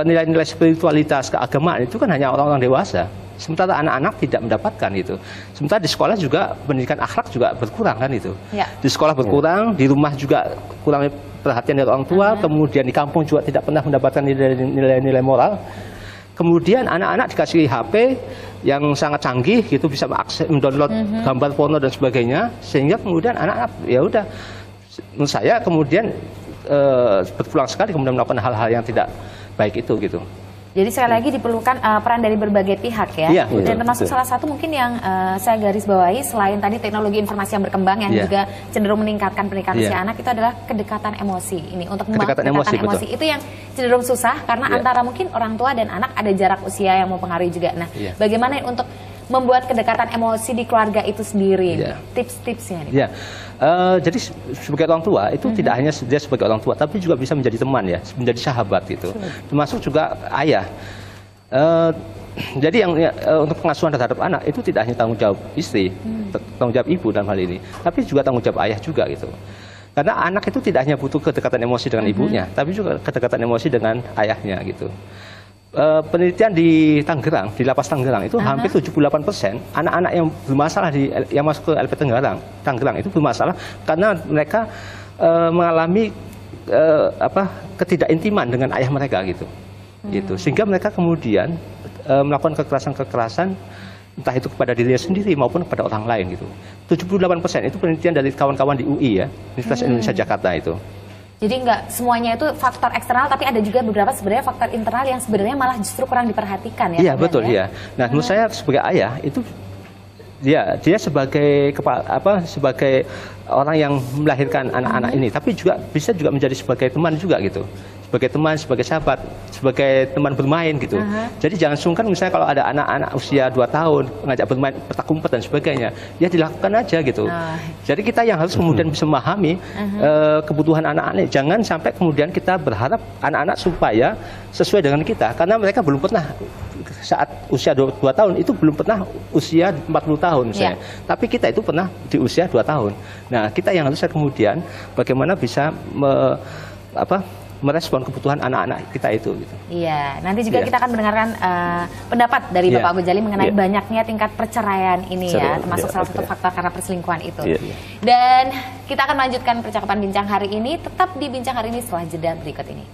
nilai-nilai spiritualitas keagamaan itu kan hanya orang-orang dewasa. Sementara anak-anak tidak mendapatkan itu. Sementara di sekolah juga pendidikan akhlak juga berkurang kan itu. Ya. Di sekolah berkurang, di rumah juga kurang perhatian dari orang tua, kemudian di kampung juga tidak pernah mendapatkan nilai-nilai moral. Kemudian anak-anak dikasih HP yang sangat canggih gitu, bisa mengakses, mendownload gambar porno dan sebagainya, sehingga kemudian anak-anak ya udah, menurut saya kemudian berpulang sekali kemudian melakukan hal-hal yang tidak baik itu gitu. Jadi sekali lagi diperlukan peran dari berbagai pihak ya. Iya, dan termasuk salah satu mungkin yang saya garis bawahi selain tadi teknologi informasi yang berkembang yang juga cenderung meningkatkan pernikahan usia anak, itu adalah kedekatan emosi. Ini untuk kedekatan emosi itu yang cenderung susah karena antara mungkin orang tua dan anak ada jarak usia yang mempengaruhi juga. Nah, bagaimana untuk membuat kedekatan emosi di keluarga itu sendiri? Tips-tipsnya nih. Jadi sebagai orang tua itu tidak hanya dia sebagai orang tua, tapi juga bisa menjadi teman ya, menjadi sahabat gitu. Termasuk juga ayah. Jadi yang untuk pengasuhan terhadap anak itu tidak hanya tanggung jawab istri, tanggung jawab ibu dalam hal ini, tapi juga tanggung jawab ayah juga gitu. Karena anak itu tidak hanya butuh kedekatan emosi dengan ibunya, tapi juga kedekatan emosi dengan ayahnya gitu. Penelitian di Tangerang, di Lapas Tangerang itu hampir 78% anak-anak yang bermasalah yang masuk ke LP Tangerang itu bermasalah karena mereka mengalami ketidakintiman dengan ayah mereka gitu. Gitu. Sehingga mereka kemudian melakukan kekerasan-kekerasan entah itu kepada dirinya sendiri maupun kepada orang lain gitu. 78% itu penelitian dari kawan-kawan di UI ya, Universitas Indonesia Jakarta itu. Jadi nggak semuanya itu faktor eksternal, tapi ada juga beberapa sebenarnya faktor internal yang sebenarnya malah justru kurang diperhatikan ya. Iya betul ya. Nah menurut saya sebagai ayah itu dia sebagai sebagai orang yang melahirkan anak-anak ini, tapi juga bisa juga menjadi sebagai teman juga gitu. Sebagai teman, sebagai sahabat, sebagai teman bermain gitu. Jadi jangan sungkan misalnya kalau ada anak-anak usia 2 tahun ngajak bermain petak umpet dan sebagainya, ya dilakukan aja gitu. Jadi kita yang harus kemudian bisa memahami kebutuhan anak-anak. Jangan sampai kemudian kita berharap anak-anak supaya sesuai dengan kita, karena mereka belum pernah saat usia 2 tahun itu belum pernah usia 40 tahun misalnya. Tapi kita itu pernah di usia 2 tahun. Nah, kita yang harus kemudian bagaimana bisa merespon kebutuhan anak-anak kita itu gitu. Iya, nanti juga kita akan mendengarkan pendapat dari Bapak Ghazali mengenai banyaknya tingkat perceraian ini ya, termasuk salah satu faktor karena perselingkuhan itu. Dan kita akan melanjutkan percakapan bincang hari ini, tetap di bincang hari ini setelah jeda berikut ini.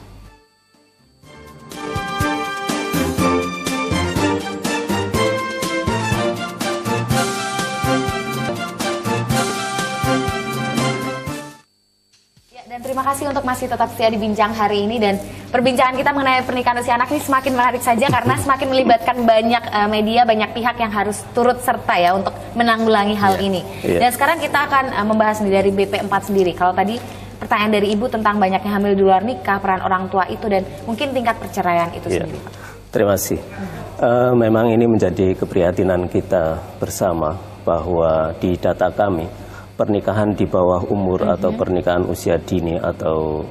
Terima kasih untuk masih tetap setia di bincang hari ini, dan perbincangan kita mengenai pernikahan usia anak ini semakin menarik saja karena semakin melibatkan banyak media, banyak pihak yang harus turut serta ya untuk menanggulangi hal ini. Dan sekarang kita akan membahas dari BP4 sendiri. Kalau tadi pertanyaan dari Ibu tentang banyaknya hamil di luar nikah, peran orang tua itu, dan mungkin tingkat perceraian itu sendiri. Terima kasih. Memang ini menjadi keprihatinan kita bersama bahwa di data kami pernikahan di bawah umur atau pernikahan usia dini atau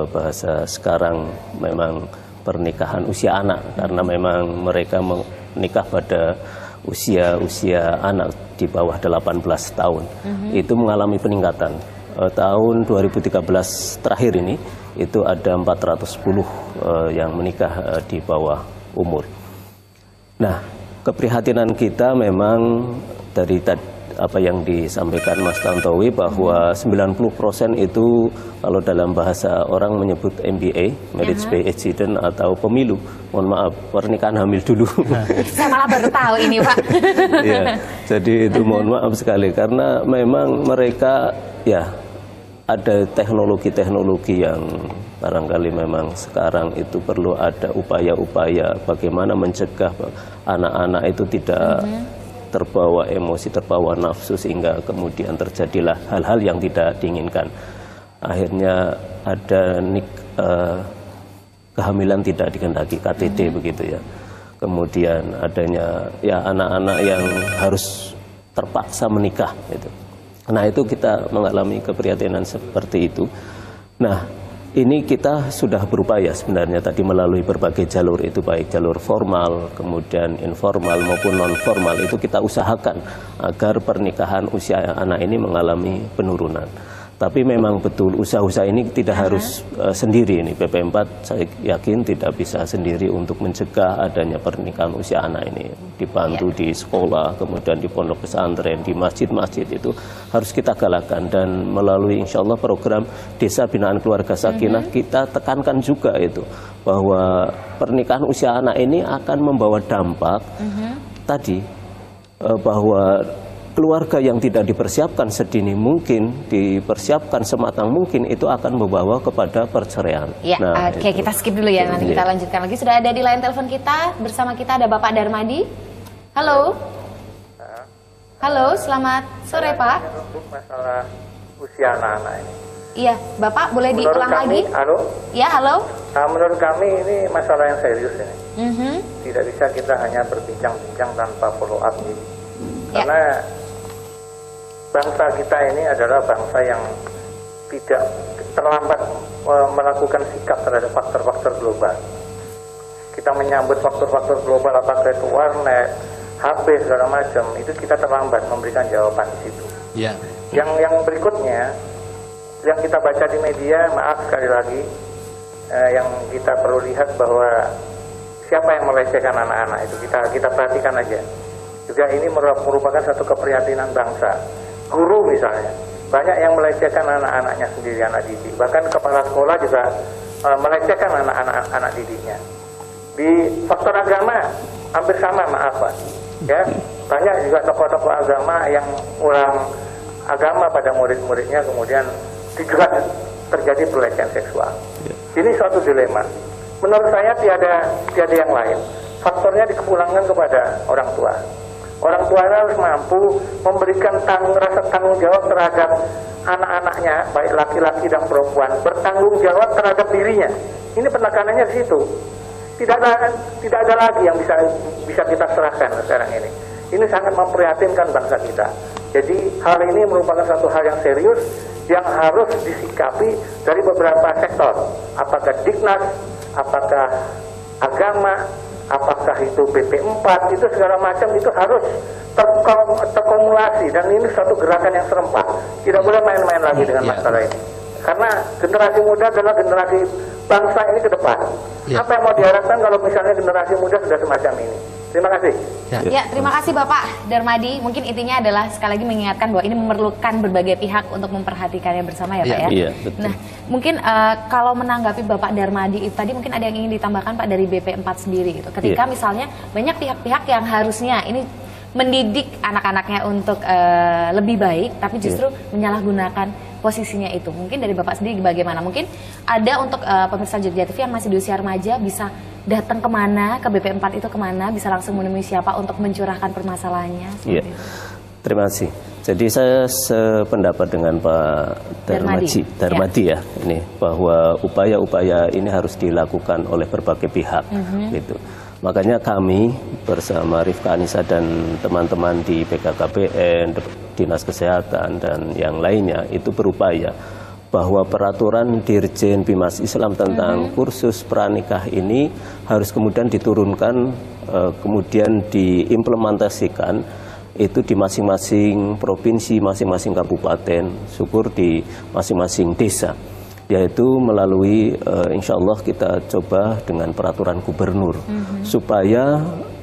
bahasa sekarang memang pernikahan usia anak, karena memang mereka menikah pada usia anak di bawah 18 tahun. Itu mengalami peningkatan. Tahun 2013 terakhir ini itu ada 410 yang menikah di bawah umur. Nah, keprihatinan kita memang dari apa yang disampaikan Mas Tantowi bahwa 90% itu kalau dalam bahasa orang menyebut MBA, marriage by accident atau pemilu. Mohon maaf, pernikahan hamil dulu. Saya malah baru tahu ini, Pak. Ya, jadi itu mohon maaf sekali karena memang mereka ya ada teknologi-teknologi yang barangkali memang sekarang itu perlu ada upaya-upaya bagaimana mencegah anak-anak itu tidak terbawa emosi, terbawa nafsu sehingga kemudian terjadilah hal-hal yang tidak diinginkan. Akhirnya ada kehamilan tidak dikehendaki, KTT begitu ya. Kemudian adanya ya anak-anak yang harus terpaksa menikah gitu. Nah, itu kita mengalami keprihatinan seperti itu. Nah, ini kita sudah berupaya sebenarnya tadi melalui berbagai jalur itu, baik jalur formal, kemudian informal maupun non formal, itu kita usahakan agar pernikahan usia anak ini mengalami penurunan. Tapi memang betul usaha-usaha ini tidak harus sendiri. Ini PP4 saya yakin tidak bisa sendiri untuk mencegah adanya pernikahan usia anak ini. Dibantu di sekolah, kemudian di pondok pesantren, di masjid-masjid, itu harus kita galakkan. Dan melalui insya Allah program Desa Binaan Keluarga Sakinah kita tekankan juga itu bahwa pernikahan usia anak ini akan membawa dampak tadi bahwa keluarga yang tidak dipersiapkan sedini mungkin, dipersiapkan sematang mungkin, itu akan membawa kepada perceraian. Ya, nah, oke, kita skip dulu ya, nanti kita lanjutkan lagi. Sudah ada di line telepon kita, bersama kita ada Bapak Darmadi. Halo. Halo, selamat sore Pak. Untuk masalah usia anak-anak ini. Iya, Bapak boleh diulang lagi? Halo? Ya, halo. Menurut kami ini masalah yang serius ini. Tidak bisa kita hanya berbincang-bincang tanpa follow up ini. Karena bangsa kita ini adalah bangsa yang tidak terlambat melakukan sikap terhadap faktor-faktor global. Kita menyambut faktor-faktor global, apakah itu warnet, HP, segala macam, itu kita terlambat memberikan jawaban di situ. Ya. Yang berikutnya, yang kita baca di media, maaf sekali lagi, yang kita perlu lihat bahwa siapa yang melecehkan anak-anak itu, kita perhatikan aja. Juga ini merupakan satu keprihatinan bangsa. Guru misalnya, banyak yang melecehkan anak-anaknya sendiri, anak didik. Bahkan kepala sekolah juga melecehkan anak didiknya. Di faktor agama hampir sama, maaf Pak. Ya, banyak juga tokoh-tokoh agama yang kurang agama pada murid-muridnya, kemudian juga terjadi pelecehan seksual. Ini suatu dilema. Menurut saya tiada yang lain. Faktornya dikepulangkan kepada orang tua. Orang tua harus mampu memberikan rasa tanggung jawab terhadap anak-anaknya, baik laki-laki dan perempuan, bertanggung jawab terhadap dirinya. Ini penekanannya di situ. Tidak ada lagi yang bisa kita serahkan sekarang ini. Ini sangat memprihatinkan bangsa kita. Jadi hal ini merupakan satu hal yang serius yang harus disikapi dari beberapa sektor. Apakah Diknas, apakah agama, apakah itu BP4, itu segala macam itu harus terkumulasi, dan ini suatu gerakan yang serempak. Tidak boleh main-main lagi dengan masalah ini. Karena generasi muda adalah generasi bangsa ini ke depan. Apa yang mau diharapkan kalau misalnya generasi muda sudah semacam ini? Terima kasih. Ya, terima kasih Bapak Darmadi. Mungkin intinya adalah sekali lagi mengingatkan bahwa ini memerlukan berbagai pihak untuk memperhatikannya bersama ya Pak ya. Iya, betul. Nah, mungkin kalau menanggapi Bapak Darmadi itu tadi, mungkin ada yang ingin ditambahkan Pak dari BP4 sendiri gitu. Ketika misalnya banyak pihak-pihak yang harusnya ini mendidik anak-anaknya untuk lebih baik, tapi justru menyalahgunakan posisinya itu. Mungkin dari Bapak sendiri bagaimana? Mungkin ada untuk pemirsa Jogja TV yang masih di usia remaja bisa datang kemana, ke BP4 itu kemana, bisa langsung menemui siapa untuk mencurahkan permasalahannya? Iya, terima kasih. Jadi saya sependapat dengan Pak Darmadi ya, ini bahwa upaya-upaya ini harus dilakukan oleh berbagai pihak, gitu. Makanya kami bersama Rifka Anissa dan teman-teman di BKKBN, Dinas Kesehatan dan yang lainnya itu berupaya bahwa peraturan Dirjen Bimas Islam tentang kursus pranikah ini harus kemudian diturunkan, kemudian diimplementasikan itu di masing-masing provinsi, masing-masing kabupaten, syukur di masing-masing desa. Yaitu melalui insya Allah kita coba dengan peraturan gubernur supaya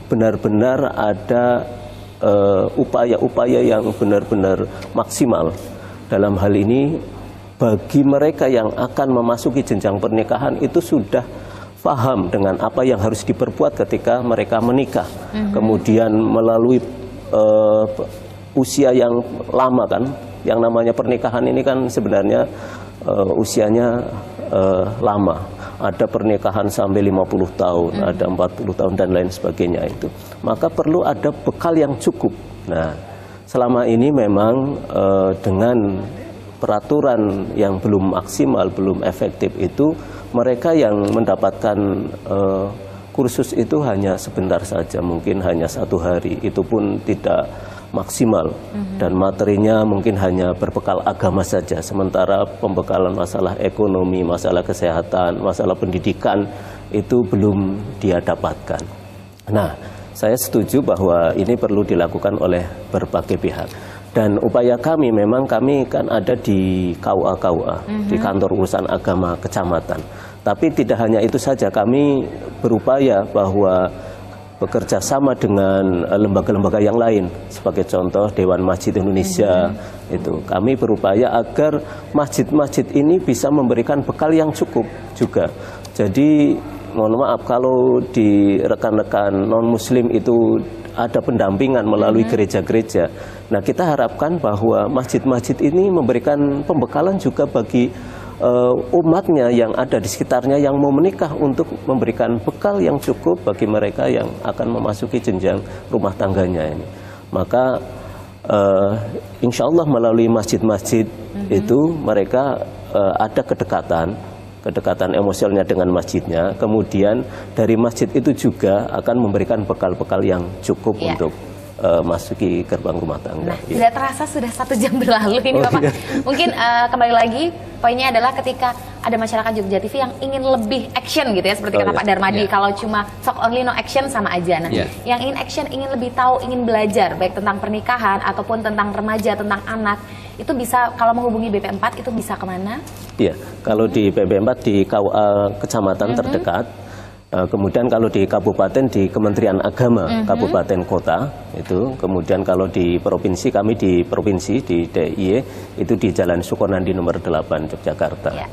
benar-benar ada upaya-upaya yang benar-benar maksimal dalam hal ini. Bagi mereka yang akan memasuki jenjang pernikahan itu sudah paham dengan apa yang harus diperbuat ketika mereka menikah. Kemudian melalui usia yang lama kan, Yang namanya pernikahan ini kan sebenarnya usianya lama. Ada pernikahan sampai 50 tahun, ada 40 tahun dan lain sebagainya itu. Maka perlu ada bekal yang cukup. Nah, selama ini memang dengan peraturan yang belum maksimal, belum efektif itu, mereka yang mendapatkan kursus itu hanya sebentar saja, mungkin hanya 1 hari, itu pun tidak maksimal, dan materinya mungkin hanya berbekal agama saja, sementara pembekalan masalah ekonomi, masalah kesehatan, masalah pendidikan itu belum dia dapatkan. Nah, saya setuju bahwa ini perlu dilakukan oleh berbagai pihak. Dan upaya kami, memang kami kan ada di KUA, di kantor urusan agama kecamatan. Tapi tidak hanya itu saja, kami berupaya bahwa bekerja sama dengan lembaga-lembaga yang lain. Sebagai contoh Dewan Masjid Indonesia, itu kami berupaya agar masjid-masjid ini bisa memberikan bekal yang cukup juga. Jadi mohon maaf kalau di rekan-rekan non-muslim itu ada pendampingan melalui gereja-gereja. Nah, kita harapkan bahwa masjid-masjid ini memberikan pembekalan juga bagi umatnya yang ada di sekitarnya yang mau menikah, untuk memberikan bekal yang cukup bagi mereka yang akan memasuki jenjang rumah tangganya ini. Maka insya Allah melalui masjid-masjid itu mereka ada kedekatan emosionalnya dengan masjidnya. Kemudian dari masjid itu juga akan memberikan bekal-bekal yang cukup untuk masuki gerbang rumah tangga. Nah, tidak terasa sudah 1 jam berlalu ini Bapak. Mungkin kembali lagi poinnya adalah ketika ada masyarakat Jogja TV yang ingin lebih action gitu ya, seperti kata Pak Darmadi, kalau cuma talk only no action sama aja. Nah, yang ingin action, ingin lebih tahu, ingin belajar baik tentang pernikahan ataupun tentang remaja, tentang anak, itu bisa kalau menghubungi BP4 itu bisa kemana? Iya, kalau di BP4 di KUA kecamatan terdekat. Kemudian kalau di kabupaten di Kementerian Agama kabupaten kota itu, kemudian kalau di provinsi, kami di provinsi di DIY itu di Jalan Sukonandi nomor 8 Yogyakarta. Ya.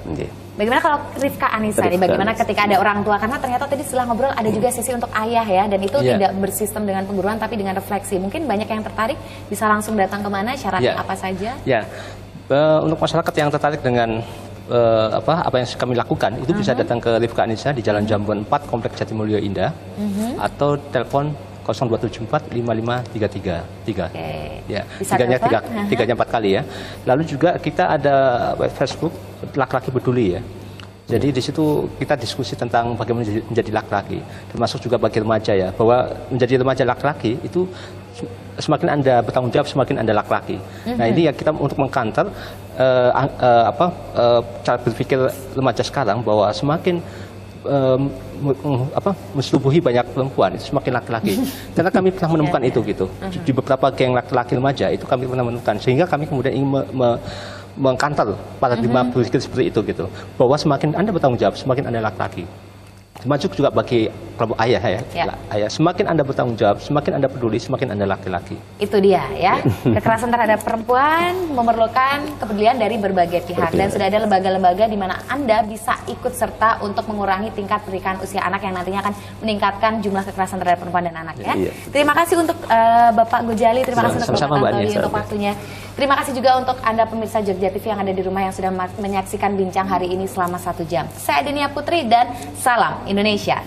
Bagaimana kalau Rifka Anissa nih, bagaimana ketika ada orang tua, karena ternyata tadi setelah ngobrol ada juga sesi untuk ayah ya, dan itu tidak bersistem dengan pengguruan tapi dengan refleksi. Mungkin banyak yang tertarik, bisa langsung datang kemana, syaratnya apa saja? Ya, untuk masyarakat yang tertarik dengan apa yang kami lakukan itu bisa datang ke Rifka Anissa di Jalan Jambuan 4 Kompleks Jatimulyo Indah, atau telepon 0274 55333. Ya, tiganya 4 kali ya. Lalu juga kita ada web Facebook Laki-laki Peduli ya. Jadi di situ kita diskusi tentang bagaimana menjadi laki-laki, termasuk juga bagi remaja ya, bahwa menjadi remaja laki-laki itu semakin Anda bertanggung jawab, semakin Anda laki-laki. Nah, ini ya kita untuk mengkanter cara berpikir remaja sekarang, bahwa semakin mensetubuhi banyak perempuan itu semakin laki-laki. Karena kami pernah menemukan itu gitu. Di beberapa geng laki-laki remaja itu kami pernah menemukan, sehingga kami kemudian ingin mengkantor paradigma berpikir seperti itu gitu, bahwa semakin Anda bertanggung jawab, semakin Anda laki-laki. Termasuk juga bagi kelompok ayah ya. Ayah, semakin Anda bertanggung jawab, semakin Anda peduli, semakin Anda laki-laki. Itu dia ya. Kekerasan terhadap perempuan memerlukan kepedulian dari berbagai pihak, dan sudah ada lembaga-lembaga di mana Anda bisa ikut serta untuk mengurangi tingkat pernikahan usia anak yang nantinya akan meningkatkan jumlah kekerasan terhadap perempuan dan anak ya. Terima kasih untuk Bapak Gojali, terima kasih untuk Bapak Tantowi untuk waktunya. Terima kasih juga untuk Anda pemirsa Jogja TV yang ada di rumah yang sudah menyaksikan bincang hari ini selama 1 jam. Saya Denia Putri dan salam Indonesia.